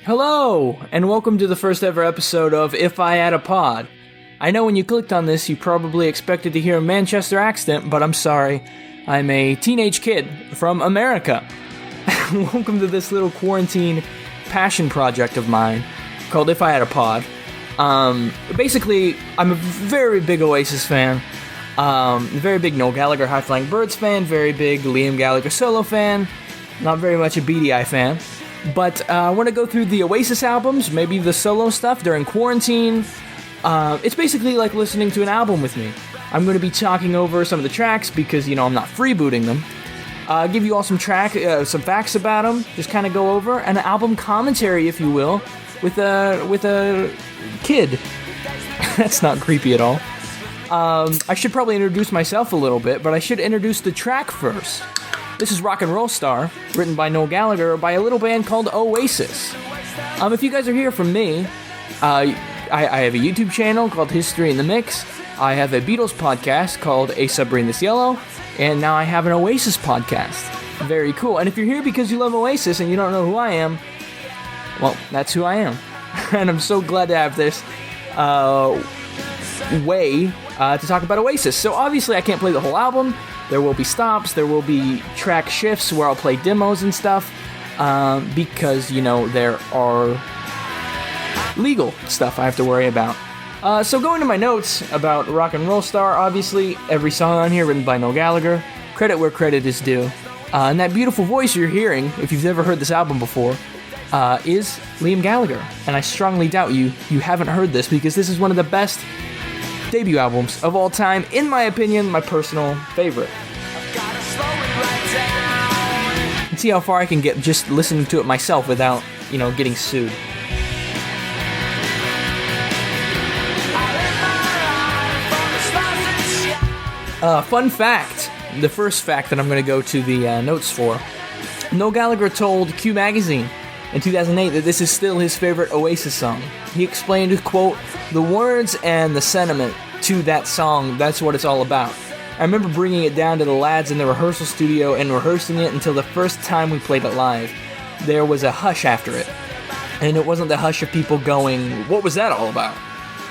Hello, and welcome to the first ever episode of If I Had a Pod. I know when you clicked on this, you probably expected to hear a Manchester accent, but I'm sorry. I'm a teenage kid from America. Welcome to this little quarantine passion project of mine called If I Had a Pod. Basically, I'm a very big Oasis fan, very big Noel Gallagher High Flying Birds fan, very big Liam Gallagher solo fan, not very much a BDI fan. But I want to go through the Oasis albums, maybe the solo stuff during quarantine. It's basically like listening to an album with me. I'm going to be talking over some of the tracks because, I'm not freebooting them. Give you all some facts about them, just kind of go over an album commentary, if you will, with a kid. That's not creepy at all. I should probably introduce myself a little bit, but I should introduce the track first. This is Rock and Roll Star, written by Noel Gallagher by a little band called Oasis. If you guys are here from me, I have a YouTube channel called History in the Mix. I have a Beatles podcast called A Submarine This Yellow, and now I have an Oasis podcast. Very cool. And if you're here because you love Oasis and you don't know who I am, well, that's who I am. And I'm so glad to have this way to talk about Oasis. So obviously I can't play the whole album. There will be stops, there will be track shifts where I'll play demos and stuff, because, there are legal stuff I have to worry about. So going to my notes about Rock and Roll Star, obviously, every song on here written by Noel Gallagher, credit where credit is due. And that beautiful voice you're hearing, if you've never heard this album before, is Liam Gallagher. And I strongly doubt you haven't heard this, because this is one of the best debut albums of all time, in my opinion, my personal favorite. And see how far I can get just listening to it myself without, getting sued. Fun fact, the first fact that I'm going to go to the notes for. Noel Gallagher told Q Magazine in 2008 that this is still his favorite Oasis song. He explained, quote, "The words and the sentiment to that song, that's what it's all about. I remember bringing it down to the lads in the rehearsal studio and rehearsing it until the first time we played it live. There was a hush after it. And it wasn't the hush of people going, what was that all about?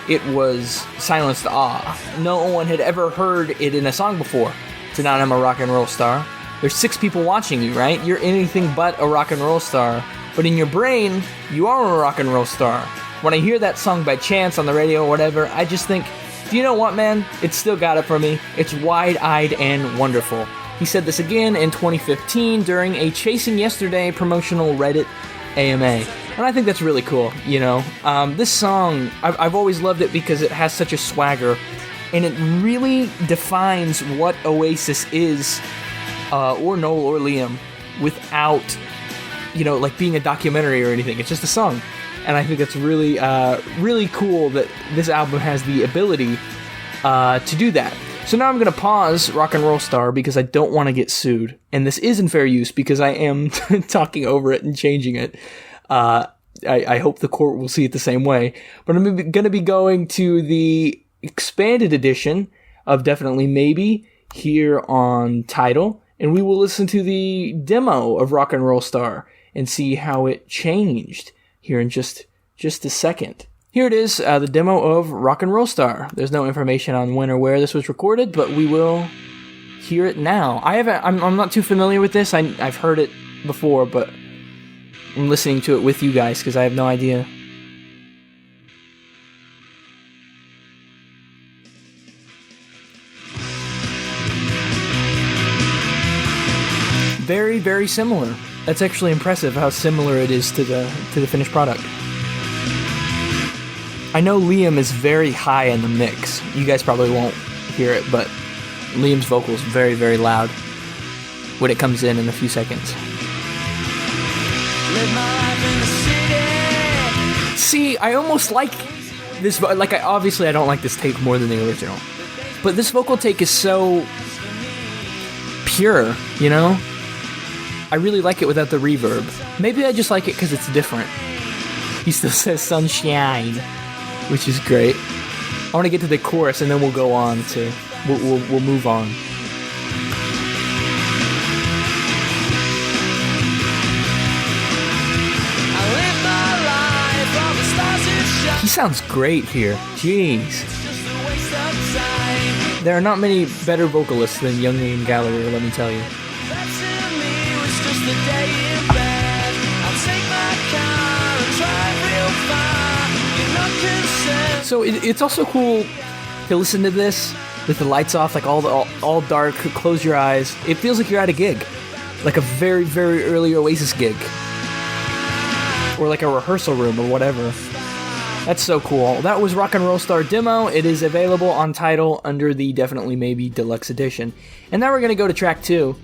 It was silenced awe. No one had ever heard it in a song before. So now I'm a rock and roll star. There's 6 people watching you, right? You're anything but a rock and roll star. But in your brain, you are a rock and roll star. When I hear that song by chance on the radio or whatever, I just think, do you know what, man? It's still got it for me. It's wide-eyed and wonderful." He said this again in 2015 during a Chasing Yesterday promotional Reddit AMA. And I think that's really cool, This song, I've always loved it because it has such a swagger. And it really defines what Oasis is, or Noel or Liam, without, like being a documentary or anything. It's just a song. And I think that's really, really cool that this album has the ability to do that. So now I'm going to pause Rock and Roll Star because I don't want to get sued. And this is in fair use because I am talking over it and changing it. I hope the court will see it the same way. But I'm going to be going to the expanded edition of Definitely Maybe here on Tidal. And we will listen to the demo of Rock and Roll Star and see how it changed here in just a second. Here it is, the demo of Rock and Roll Star. There's no information on when or where this was recorded, but we will hear it now. I'm not too familiar with this. I've heard it before, but I'm listening to it with you guys because I have no idea. Very, very similar. That's actually impressive how similar it is to the finished product. I know Liam is very high in the mix. You guys probably won't hear it, but Liam's vocal is very, very loud when it comes in a few seconds. See, I almost like this, like obviously I don't like this take more than the original, but this vocal take is so pure, I really like it without the reverb. Maybe I just like it because it's different. He still says sunshine, which is great. I want to get to the chorus and then we'll go on to, we'll move on. I live my sounds great here. Jeez. There are not many better vocalists than young Liam Gallagher, let me tell you. So it's also cool to listen to this with the lights off, like all dark, close your eyes. It feels like you're at a gig. Like a very, very early Oasis gig. Or like a rehearsal room or whatever. That's so cool. That was Rock and Roll Star Demo. It is available on Tidal under the Definitely Maybe Deluxe Edition. And now we're going to go to track 2.